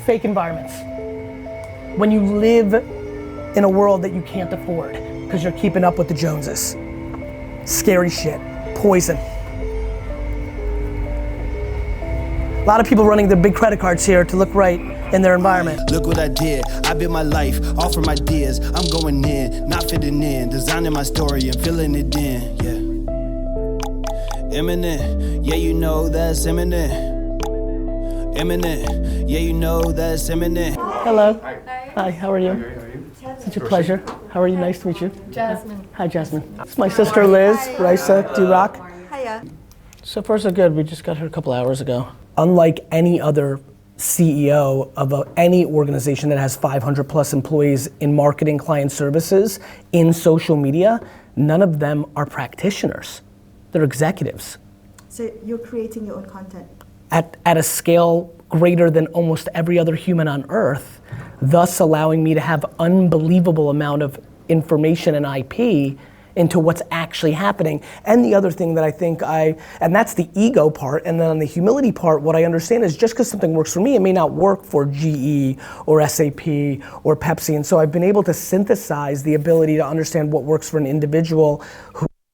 fake environments. When you live in a world that you can't afford because you're keeping up with the Joneses. Scary shit, poison. A lot of people running their big credit cards here to look right in their environment. Look what I did, I built my life, offer my ideas. I'm going in, not fitting in, designing my story and filling it in, yeah. Imminent, yeah, you know that's imminent. Imminent, yeah, you know that's imminent. Hello. Hi, how are you? Such a pleasure. How are you? Nice to meet you. Jasmine. Hi, Jasmine. It's my sister Liz, Raisa, D-Rock. Hiya. So far so good, we just got here a couple hours ago. Unlike any other CEO of any organization that has 500 plus employees in marketing, client services, in social media, none of them are practitioners. They're executives. So you're creating your own content? At a scale greater than almost every other human on earth, thus allowing me to have unbelievable amount of information and IP into what's actually happening. And the other thing that I think and that's the ego part, and then on the humility part, what I understand is just because something works for me, it may not work for GE or SAP or Pepsi. And so I've been able to synthesize the ability to understand what works for an individual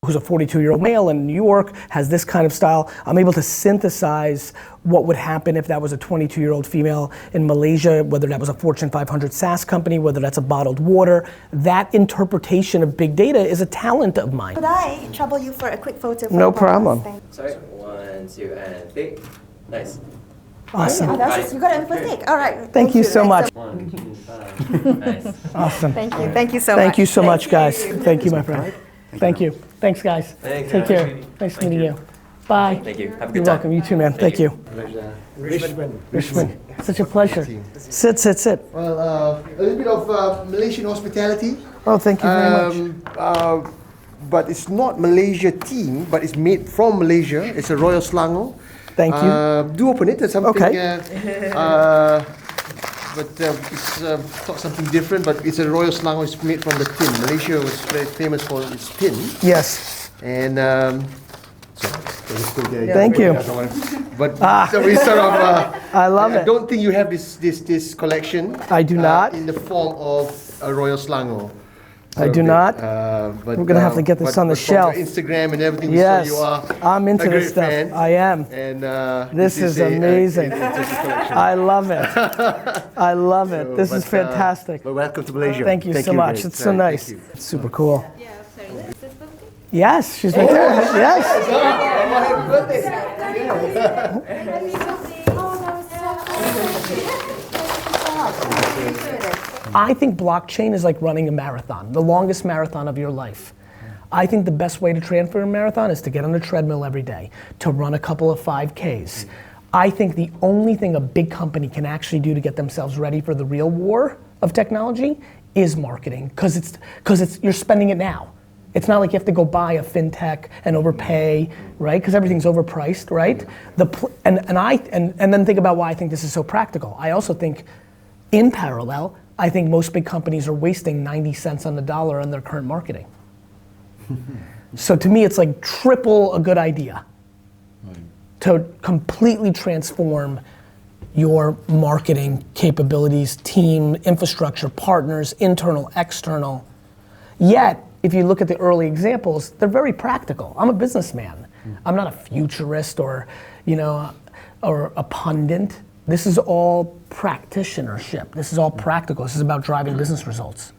who's a 42-year-old male in New York, has this kind of style. I'm able to synthesize what would happen if that was a 22-year-old female in Malaysia, whether that was a Fortune 500 SaaS company, whether that's a bottled water. That interpretation of big data is a talent of mine. Could I trouble you for a quick photo? No problem. Sorry, 1, 2, and 3. Nice. Awesome. Oh, you got it in first take. All right. Thank you so much. 1, 2, 5. Nice. Awesome. Thank you. Thank you so much. Thank you so much, guys. Thank you, my friend. Thank you. Thanks, guys. Thanks. Take care. Nice meeting you. Bye. Thank you. Have a You're good time. welcome. You too, man. Thank you. Rishman. Such a pleasure. Sit. Well, a little bit of Malaysian hospitality. Oh, thank you very much. But it's not Malaysia team, but it's made from Malaysia. It's a Royal Selangor. Thank you. Do open it. It's something. Okay. But it's not something different. But it's a Royal Selangor. It's made from the tin. Malaysia was very famous for its tin. Yes. And Thank you. But so we sort of. I love I it. don't think you have this collection. I do not. In the form of a Royal Selangor. I do not. But, We're gonna have to get this on the shelf. From your Instagram and everything, Yes, so you are I'm into a great this stuff. fan. I am. And This is amazing. it's just a collection. I love it. I love it. This is fantastic. But welcome to Malaysia. Thank you so much. Grace. It's so nice. Thank you. It's super cool. Yeah, sorry. Is this something? Yes, she's right there. Yes. I think blockchain is like running a marathon, the longest marathon of your life. I think the best way to train for a marathon is to get on a treadmill every day, to run a couple of 5Ks. I think the only thing a big company can actually do to get themselves ready for the real war of technology is marketing, because you're spending it now. It's not like you have to go buy a fintech and overpay, right? Because everything's overpriced, right? And then think about why I think this is so practical. I also think, in parallel, I think most big companies are wasting 90 cents on the dollar on their current marketing. So to me, it's like triple a good idea to completely transform your marketing capabilities, team, infrastructure, partners, internal, external. Yet, if you look at the early examples, they're very practical. I'm a businessman. I'm not a futurist or a pundit. This is all practitionership. This is all practical. This is about driving business results.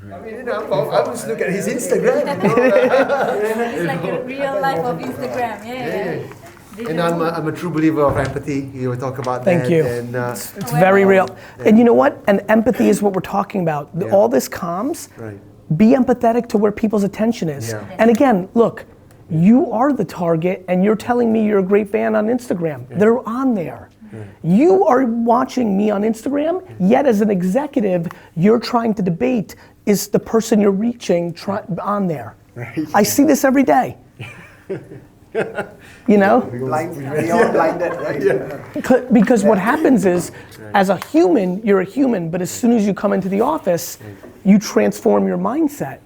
I mean, I was looking at his Instagram. It's like a real life of Instagram. Yeah. And I'm a true believer of empathy. You were talking about that. Thank you. And, It's very real. And you know what? And empathy is what we're talking about. Yeah. All this comms, right. Be empathetic to where people's attention is. Yeah. And again, look, you are the target and you're telling me you're a great fan on Instagram. Yeah. They're on there. Yeah. You are watching me on Instagram, yet as an executive, you're trying to debate, is the person you're reaching on there? Right. I see this every day. You know? We all blinded, right? Yeah. Because what happens is, as a human, you're a human, but as soon as you come into the office, you transform your mindset.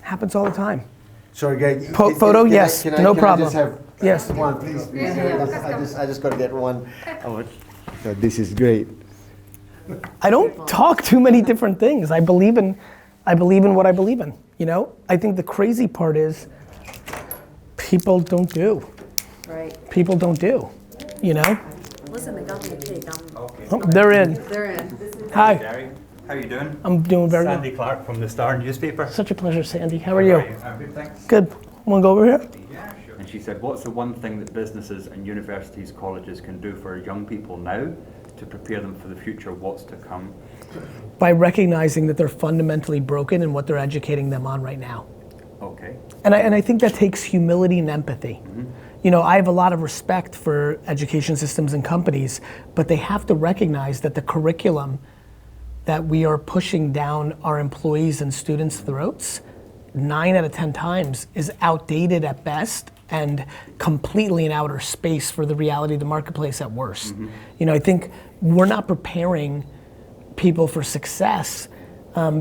Happens all the time. Sorry, Greg. Photo? Yes, no problem. Can I just have yes. one, please? I just got to get one. This is great. I don't talk too many different things. I believe in what I believe in, you know? I think the crazy part is people don't do. Right. People don't do, you know? Listen, they got me a cake. Oh, they're in. They're in. Hi, Gary, how you doing? I'm doing very well. Sandy Clark from the Star newspaper. Such a pleasure, Sandy. How are you? I'm good, thanks. Good. Wanna go over here? Yeah, sure. And she said, what's the one thing that businesses and universities, colleges can do for young people now to prepare them for the future, what's to come? By recognizing that they're fundamentally broken in what they're educating them on right now. Okay. And I think that takes humility and empathy. Mm-hmm. You know, I have a lot of respect for education systems and companies, but they have to recognize that the curriculum that we are pushing down our employees and students' throats, 9 out of 10 times is outdated at best and completely in outer space for the reality of the marketplace at worst. Mm-hmm. You know, I think we're not preparing people for success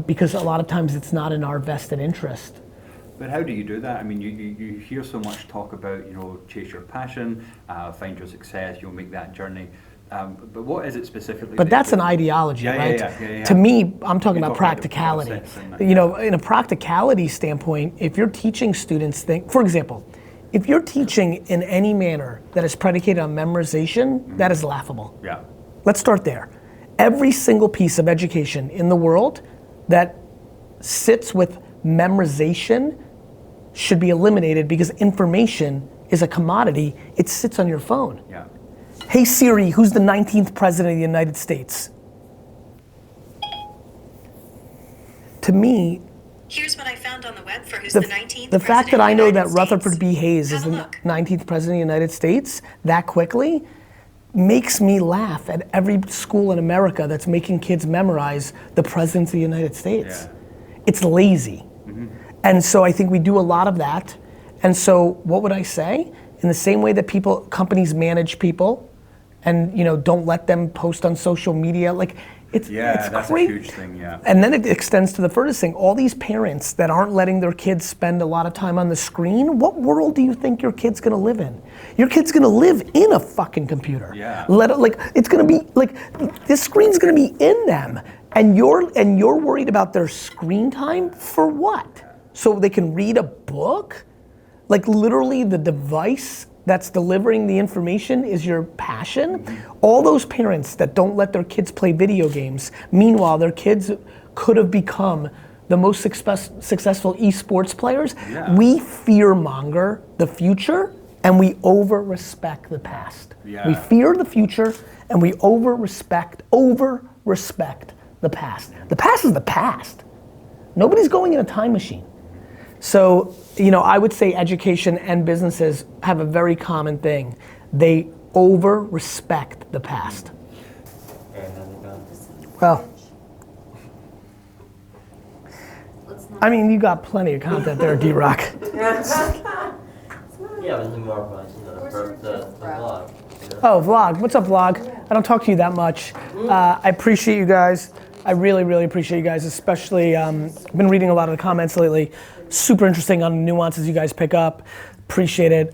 because a lot of times it's not in our vested interest. But how do you do that? I mean, you hear so much talk about, you know, chase your passion, find your success, you'll make that journey. But what is it specifically? But that's an ideology, right? Yeah. To me, I'm talking You about talk practicality. process and You know, in a practicality standpoint, if you're teaching students for example, if you're teaching in any manner that is predicated on memorization, that is laughable. Yeah. Let's start there. Every single piece of education in the world that sits with memorization should be eliminated because information is a commodity. It sits on your phone. Yeah. Hey Siri, who's the 19th president of the United States? To me, here's what I found on the web for who's the the 19th the fact that I know that United Rutherford States. B. Hayes is Have a the look. 19th president of the United States that quickly makes me laugh at every school in America that's making kids memorize the presidents of the United States. Yeah. It's lazy. And so I think we do a lot of that. And so what would I say? In the same way that companies manage people and, you know, don't let them post on social media, like it's That's great. a huge thing, yeah. And then it extends to the furthest thing. All these parents that aren't letting their kids spend a lot of time on the screen, what world do you think your kid's gonna live in? Your kid's gonna live in a fucking computer. Yeah. It's gonna be like, this screen's gonna be in them. And you're worried about their screen time for what? So they can read a book? Like literally the device that's delivering the information is your passion? All those parents that don't let their kids play video games, meanwhile their kids could have become the most successful esports players. Yeah. We fear-monger the future and we over-respect the past. Yeah. We fear the future and we over-respect the past. The past is the past. Nobody's going in a time machine. So, you know, I would say education and businesses have a very common thing. They over-respect the past. Well, I mean, you got plenty of content there, D-Rock. Yeah, but more about, you know, the vlog. You know? Oh, vlog. What's up, vlog? I don't talk to you that much. I appreciate you guys. I really, really appreciate you guys, especially, been reading a lot of the comments lately. Super interesting on the nuances you guys pick up. Appreciate it.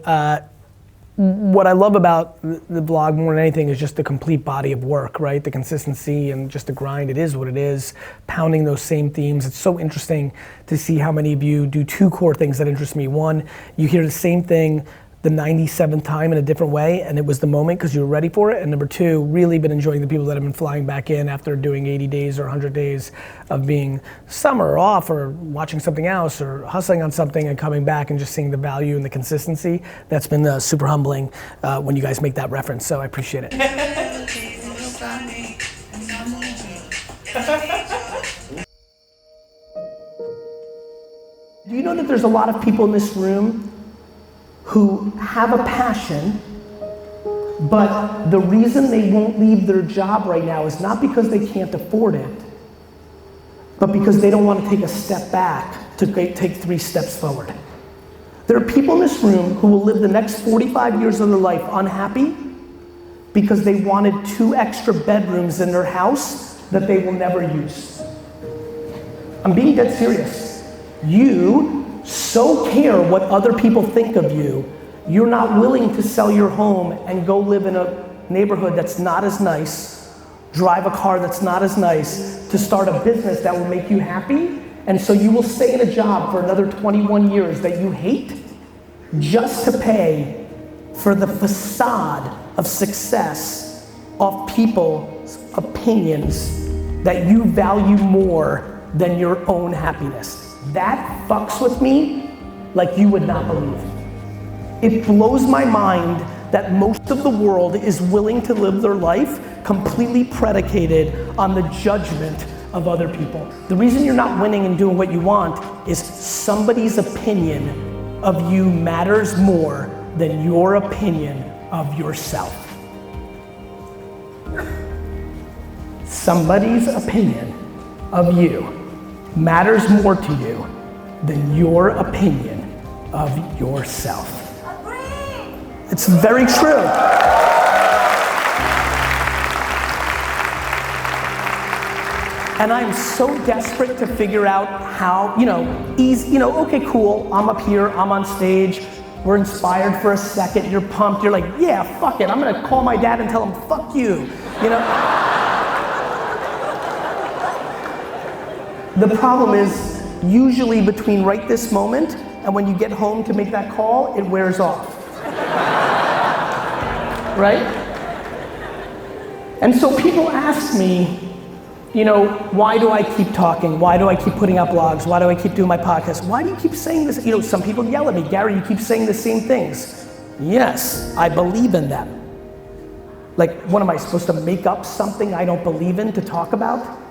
What I love about the vlog more than anything is just the complete body of work, right? The consistency and just the grind. It is what it is. Pounding those same themes. It's so interesting to see how many of you do 2 core things that interest me. One, you hear the same thing the 97th time in a different way, and it was the moment because you were ready for it. And number 2, really been enjoying the people that have been flying back in after doing 80 days or 100 days of being summer off or watching something else or hustling on something and coming back and just seeing the value and the consistency. That's been super humbling when you guys make that reference, so I appreciate it. Do you know that there's a lot of people in this room who have a passion, but the reason they won't leave their job right now is not because they can't afford it, but because they don't want to take a step back to take 3 steps forward. There are people in this room who will live the next 45 years of their life unhappy because they wanted 2 extra bedrooms in their house that they will never use. I'm being dead serious. You so care what other people think of you, you're not willing to sell your home and go live in a neighborhood that's not as nice, drive a car that's not as nice, to start a business that will make you happy. And so you will stay in a job for another 21 years that you hate just to pay for the facade of success of people's opinions that you value more than your own happiness. That fucks with me like you would not believe. It blows my mind that most of the world is willing to live their life completely predicated on the judgment of other people. The reason you're not winning and doing what you want is somebody's opinion of you matters more than your opinion of yourself. Somebody's opinion of you matters more to you than your opinion of yourself. It's very true. And I'm so desperate to figure out how, okay, cool, I'm up here, I'm on stage, we're inspired for a second, you're pumped, you're like, yeah, fuck it, I'm gonna call my dad and tell him, fuck you, The problem is, usually between right this moment and when you get home to make that call, it wears off. Right? And so people ask me, why do I keep talking? Why do I keep putting out blogs? Why do I keep doing my podcast? Why do you keep saying this? Some people yell at me, Gary, you keep saying the same things. Yes, I believe in them. Like, what am I supposed to make up something I don't believe in to talk about?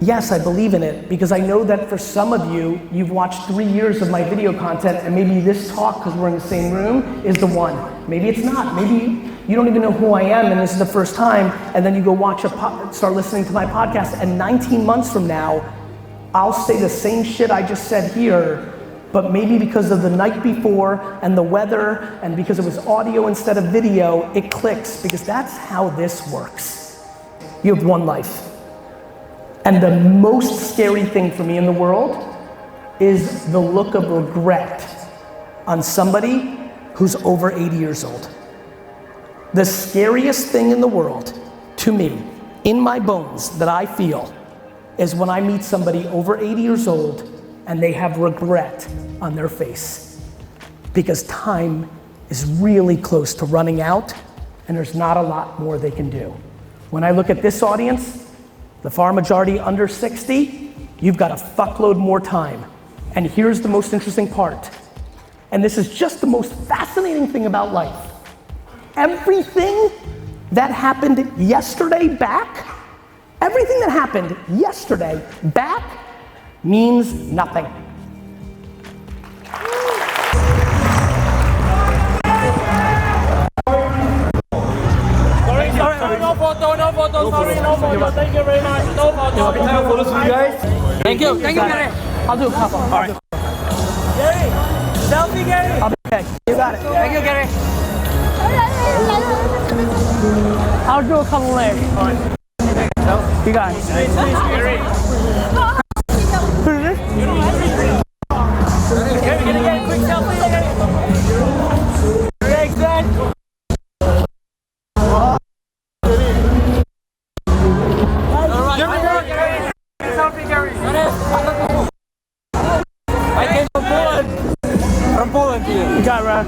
Yes, I believe in it because I know that for some of you, you've watched 3 years of my video content and maybe this talk, because we're in the same room, is the one. Maybe it's not. Maybe you don't even know who I am and this is the first time, and then you go start listening to my podcast, and 19 months from now, I'll say the same shit I just said here, but maybe because of the night before and the weather and because it was audio instead of video, it clicks, because that's how this works. You have one life. And the most scary thing for me in the world is the look of regret on somebody who's over 80 years old. The scariest thing in the world, to me, in my bones, that I feel, is when I meet somebody over 80 years old and they have regret on their face. Because time is really close to running out and there's not a lot more they can do. When I look at this audience, the far majority under 60, you've got a fuckload more time. And here's the most interesting part. And this is just the most fascinating thing about life. Everything that happened yesterday back, everything that happened yesterday back means nothing. No photo. Thank you very much. No photo. Can I have photos with you guys? Thank you, Gary. I'll do a couple. All right. Gary, selfie, Gary. Okay, you got it. Thank you, Gary. I'll do a couple later. All right. You got it. Nice, Gary. Who is this? Gary, can I get a quick selfie, Gary? Thanks, man. You got it, Ron.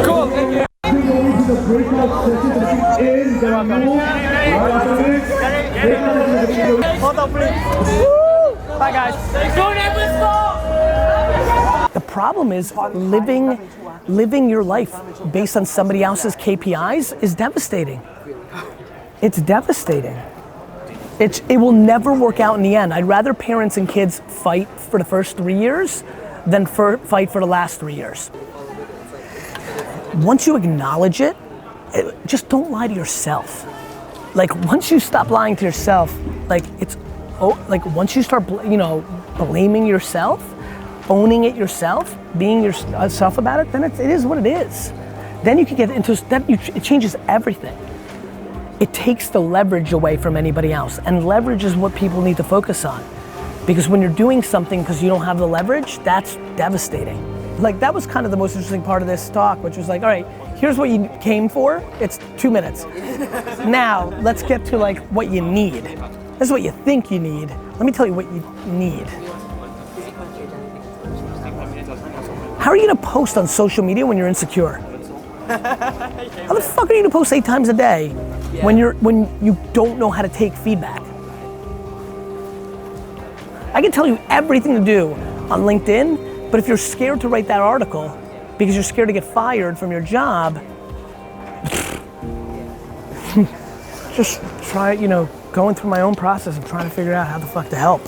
Cool, thank you. Photo, please. Bye, guys. The problem is living your life based on somebody else's KPIs is devastating. It's devastating. It will never work out in the end. I'd rather parents and kids fight for the first 3 years than fight for the last 3 years. Once you acknowledge it, just don't lie to yourself. Like, once you stop lying to yourself, once you start, blaming yourself, owning it yourself, being yourself about it, then it is what it is. Then you can get into, it changes everything. It takes the leverage away from anybody else, and leverage is what people need to focus on. Because when you're doing something because you don't have the leverage, that's devastating. Like that was kind of the most interesting part of this talk, which was like, all right, here's what you came for. It's 2 minutes. Now let's get to like what you need. This is what you think you need. Let me tell you what you need. How are you gonna post on social media when you're insecure? How the fuck are you gonna post 8 times a day when you don't know how to take feedback? I can tell you everything to do on LinkedIn, but if you're scared to write that article because you're scared to get fired from your job, just try, going through my own process of trying to figure out how the fuck to help.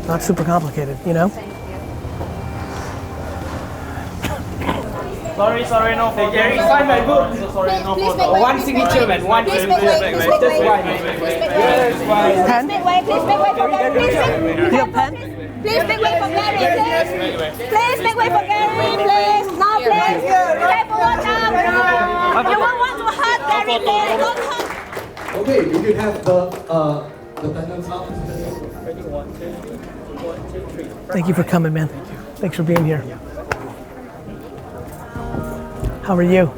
Not super complicated, Sorry, no photo. Gary, find my book. Sorry, no photo. One signature, man. One signature. Just one. Pen? Please make way for Gary. You have a pen? Please make way for Gary, please. Please make way for Gary, please. No, please. Careful, watch out. You won't want to hurt Gary, please. Don't hurt. Okay, you can have the pendants up. Thank you for coming, man. Thanks for being here. How are you?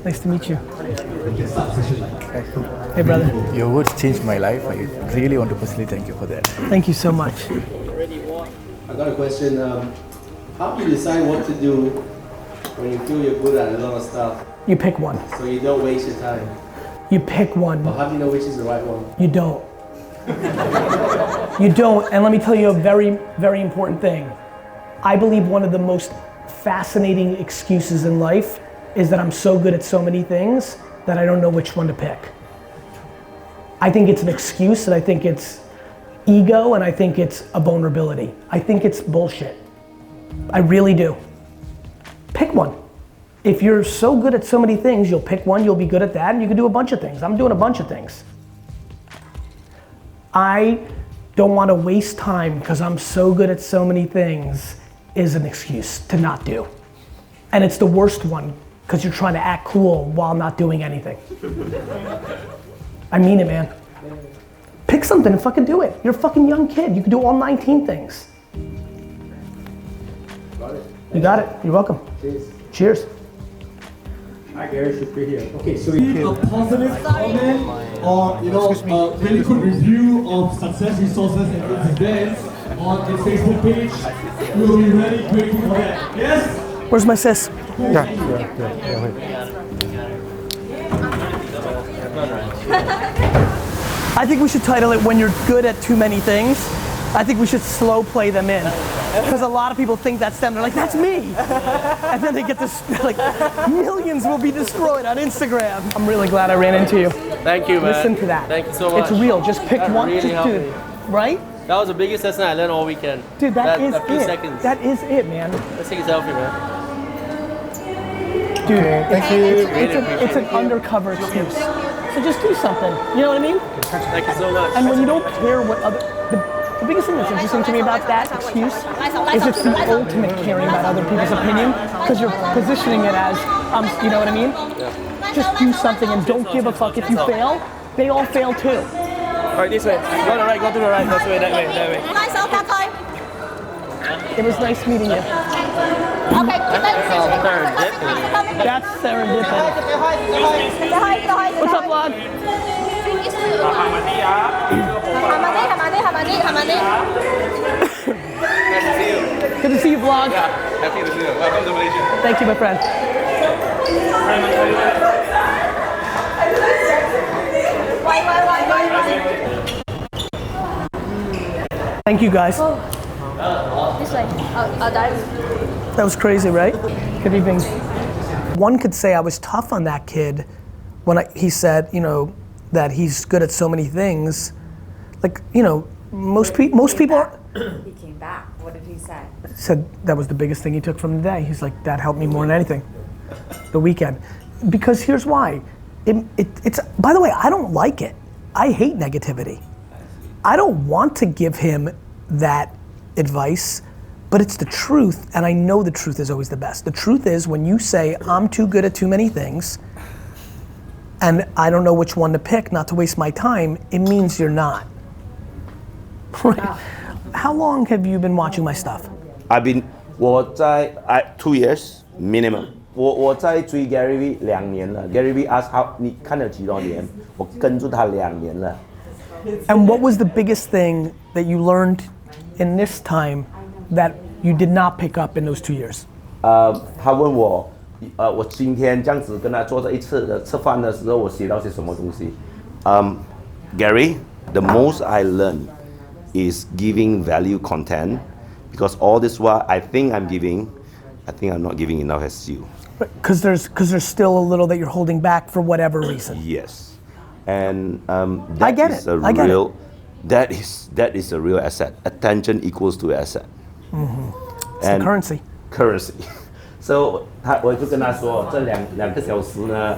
Nice to meet you. Hey, brother. Your words changed my life. I really want to personally thank you for that. Thank you so much. I got a question. How do you decide what to do when you feel you're good at a lot of stuff? You pick one. So you don't waste your time. You pick one. But how do you know which is the right one? You don't. You don't, and let me tell you a very, very important thing. I believe one of the most fascinating excuses in life is that I'm so good at so many things that I don't know which one to pick. I think it's an excuse, and I think it's ego, and I think it's a vulnerability. I think it's bullshit. I really do. Pick one. If you're so good at so many things, you'll pick one, you'll be good at that, and you can do a bunch of things. I'm doing a bunch of things. I don't want to waste time because I'm so good at so many things is an excuse to not do. And it's the worst one because you're trying to act cool while not doing anything. I mean it, man. Pick something and fucking do it. You're a fucking young kid. You can do all 19 things. Got it. You got it. You're welcome. Cheers. Cheers. Hi, Gary. Should be here. Okay, so a positive comment or a really good review of success resources and its events on the Facebook page. We'll be really grateful for that. Yes. Where's my sis? I think we should title it When You're Good at Too Many Things. I think we should slow play them in. Because a lot of people think that's them. They're like, that's me. And then they get this, like, millions will be destroyed on Instagram. I'm really glad I ran into you. Thank you, man. Listen to that. Thank you so much. It's real. Just pick That one. really Just helped do me. it. Right? That was the biggest lesson I learned all weekend. Dude, that is a few it. seconds. That is it, man. Let's take a selfie, man. Dude, thank you. it's an undercover excuse. So just do something. You know what I mean? Thank you so much. And when you don't care what other, the biggest thing that's interesting to me about that excuse is it's the ultimate caring about other people's opinion because you're positioning it as, you know what I mean? Yeah. Just do something and don't give a fuck if you fail. They all fail too. All right, this way. Go to the right, go to the right. This way, that way, that way. It was nice meeting you. That's serendipity. What's up, vlog? Good to see you, vlog. Yeah, happy to see you. Welcome to Malaysia. Thank you, my friend. Thank you, guys. This way. I'll dive. That was crazy, right? Good evening. One could say I was tough on that kid when he said, that he's good at so many things. Like, most people are. He came back. What did he say? Said that was the biggest thing he took from the day. He's like, that helped me more than anything. The weekend. Because here's why. It's, by the way, I don't like it. I hate negativity. I don't want to give him that advice, but it's the truth, and I know the truth is always the best. The truth is when you say, I'm too good at too many things, and I don't know which one to pick, not to waste my time, it means you're not. Right? How long have you been watching my stuff? I've been 我在 2 years minimum。我在追 Garyvee 2年了。Garyvee ask how 你看了几多年？我跟住他2年了。And what was the biggest thing that you learned in this time that you did not pick up in those 2 years? 他问我，我今天这样子跟他坐在一起的吃饭的时候，我学到些什么东西？Gary, the most I learned is giving value content, because all this while I think I'm giving, I think I'm not giving enough as you. Because there's still a little that you're holding back for whatever reason. Yes, and that I get is it. a I get real, it. that is a real asset. Attention equals to asset. It's the currency. Currency. So 我就跟他说，这两个小时呢，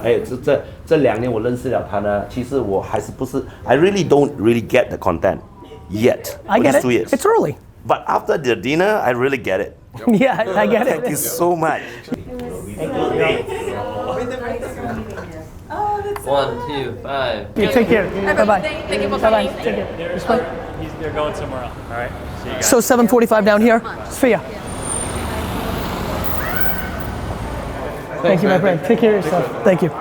这2年我认识了他呢，其实我还是不是 I really don't really get the content yet. I get it. 2 years. It's early. But after the dinner, I really get it. Yeah, I get it. Thank you so much. 1, 2, 5. You take care. Bye bye. Thank you for Bye bye. coming. Take care. Respect. They're going somewhere else. All right. See you guys. So 7:45 down here. Sophia. Thank you, my friend. Take care of yourself. Thank you.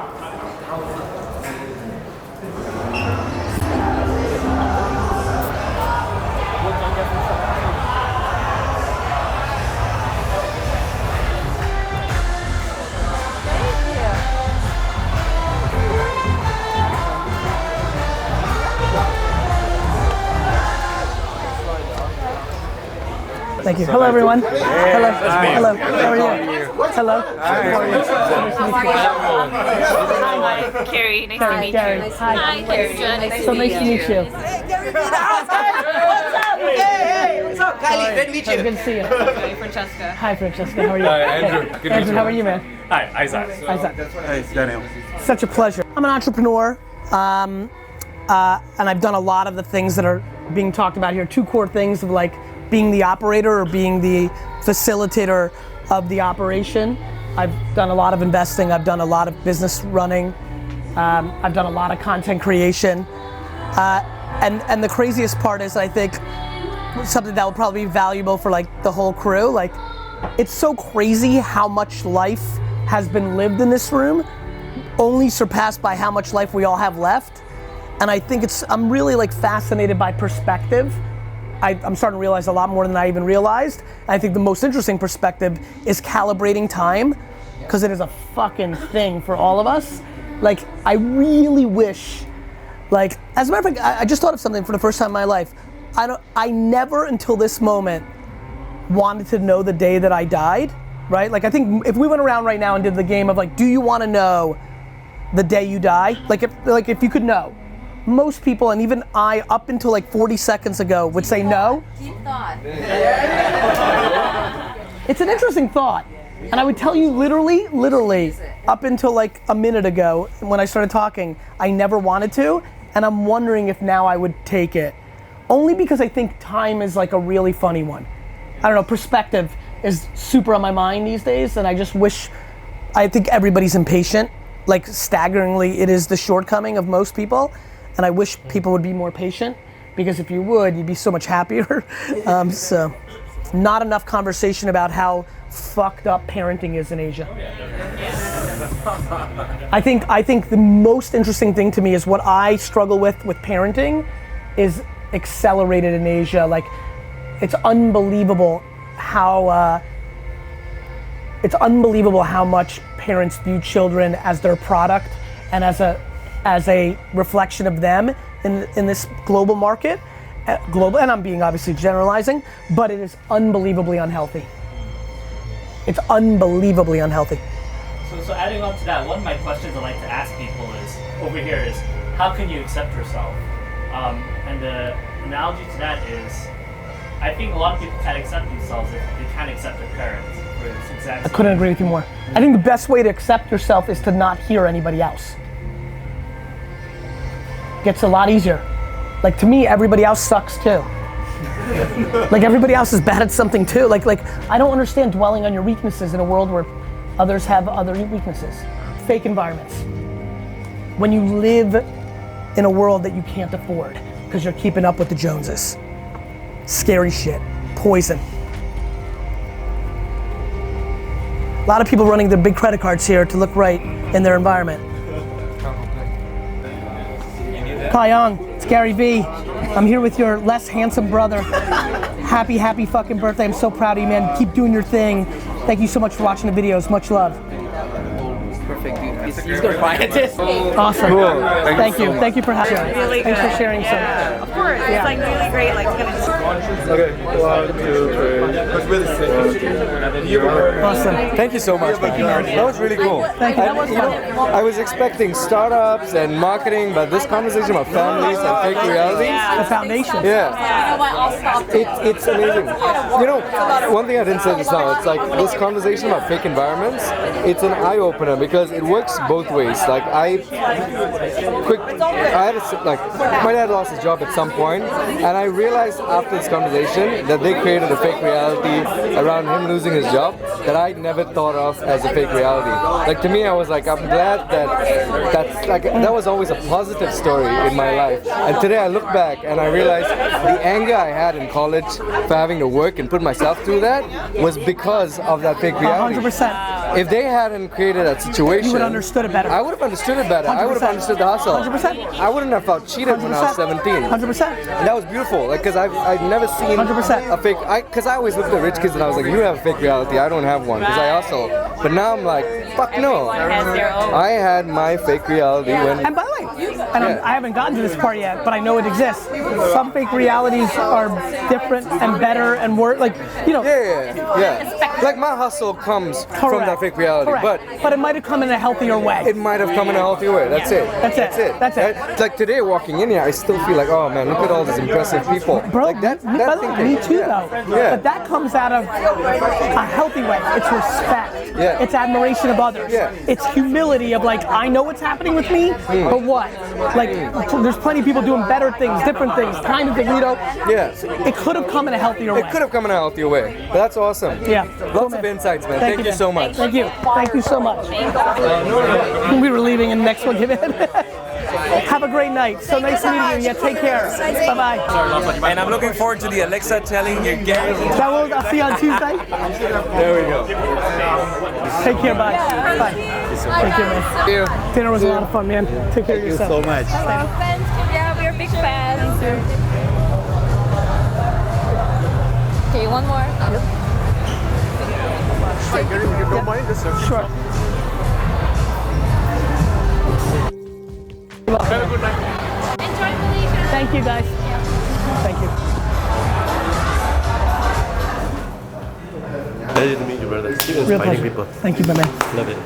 Thank you. Hello, everyone. Hello. Hello. How are you? Hello. How are you? Hi, Carrie. Nice to meet you. Gary. Hi. Hi, Carrie. So nice to meet you. What's up, Kylie? Good to meet you. Good to see you. Hi, Francesca. Hi, Francesca. How are you? Hi, Andrew. Good to meet Andrew, you. how are you, man? Hi, Isaac. Isaac. Hey, Daniel. Such a pleasure. I'm an entrepreneur, and I've done a lot of the things that are being talked about here. 2 core things of like being the operator or being the facilitator of the operation. I've done a lot of investing. I've done a lot of business running. I've done a lot of content creation. And the craziest part is, I think, something that will probably be valuable for like the whole crew. Like, it's so crazy how much life has been lived in this room, only surpassed by how much life we all have left. And I think I'm really like fascinated by perspective. I'm starting to realize a lot more than I even realized. I think the most interesting perspective is calibrating time, because it is a fucking thing for all of us. Like, I really wish, like, as a matter of fact, I just thought of something for the first time in my life. I never until this moment wanted to know the day that I died, right? Like, I think if we went around right now and did the game of like, do you want to know the day you die? Like if you could know. Most people, and even I, up until like 40 seconds ago, would say no. Deep thought. It's an interesting thought. And I would tell you literally, up until like a minute ago, when I started talking, I never wanted to, and I'm wondering if now I would take it. Only because I think time is like a really funny one. I don't know, perspective is super on my mind these days, and I just wish, I think everybody's impatient. Like, staggeringly, it is the shortcoming of most people. And I wish people would be more patient, because if you would, you'd be so much happier. So, not enough conversation about how fucked up parenting is in Asia. I think the most interesting thing to me is what I struggle with parenting is accelerated in Asia. Like, it's unbelievable how much parents view children as their product and as a reflection of them in this global market, and I'm being obviously generalizing, but it is unbelievably unhealthy. It's unbelievably unhealthy. So adding on to that, one of my questions I like to ask people is, how can you accept yourself? And the analogy to that is, I think a lot of people can't accept themselves if they can't accept their parents. For this exact I couldn't agree with you more. I think the best way to accept yourself is to not hear anybody else. Gets a lot easier. Like, to me, everybody else sucks too. Like, everybody else is bad at something too. Like I don't understand dwelling on your weaknesses in a world where others have other weaknesses. Fake environments. When you live in a world that you can't afford because you're keeping up with the Joneses. Scary shit. Poison. lot of people running their big credit cards here to look right in their environment. Pyong, it's Garyvee. I'm here with your less handsome brother. Happy fucking birthday. I'm so proud of you, man. Keep doing your thing. Thank you so much for watching the videos. Much love. Perfect, dude. He's gonna find it. Awesome. Cool. Thank you. Thank you for having me. Really Thanks good. for sharing some. Of course, Yeah. it's like really great. Like, gonna just... Okay, 1, 2, 3. That's really sick. Awesome. Thank you so much, man. That was really cool. Thank you. That was fun. I was expecting startups and marketing, but this conversation about families and fake reality. The foundation. Yeah. You know what? I'll stop. It's amazing. You know, one thing I didn't say just now, it's like this conversation about fake environments, it's an eye-opener because it works both ways. Like my dad lost his job at some point, and I realized after this conversation that they created a fake reality around him losing his job that I never thought of as a fake reality. Like to me, I was like, I'm glad that was always a positive story in my life. And today I look back and I realized the anger I had in college for having to work and put myself through that was because of that fake reality. 100%. If they hadn't created that situation, You would have understood it better. I would have understood it better. I would have 100%. understood the hustle. 100%. I wouldn't have felt cheated when I was 17. 100%. And that was beautiful, like, because I've never seen 100%. a fake, because I always looked at rich kids and I was like, you have a fake reality, I don't have one, because I hustle. But now I'm like, fuck no. I had my fake reality when... And by the way, and I haven't gotten to this part yet, but I know it exists. Some fake realities are different and better and worse, like, you know. Yeah. Like my hustle comes from that fake reality. Correct. But it might have come in a healthier way. It might have come in a healthier way. That's it. That's it. It's like today walking in here, I still feel like, oh man, look at all these impressive people. Bro, like that by the way, me too though. Yeah. But that comes out of a healthy way. It's respect. Yeah. It's admiration of others. Yeah. It's humility of like, I know what's happening with me, but what? Like, there's plenty of people doing better things, different things, kind of things, you know? Yeah. It could have come in a healthier way. It could have come in a healthier way. But that's awesome. Yeah. Lots of insights, man. Thank you so much. Thank you. Thank you so much. We were leaving and next one, give it. Have a great night. So nice meeting you. Yeah, take care. Bye-bye. And I'm looking forward to the Alexa telling you Gary. I'll see you on Tuesday. There we go. Take care. Bye. Bye. Take care, man. Thank you. Dinner was a lot of fun, man. Take care of yourself. Thank you so much. Yeah, we're big fans. Okay, one more. Hi, Gary, you don't mind this? Sure. Have a good night. Enjoy Malaysia. Thank you, guys. Thank you. Pleasure to meet you, brother. Keep Real inspiring pleasure. people. Thank you, my man. Love it.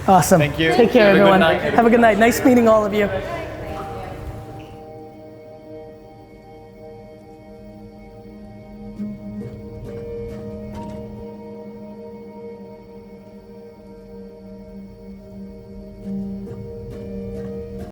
Awesome. Thank you. Take care, Have a good everyone. night. Have a good night. Nice meeting all of you.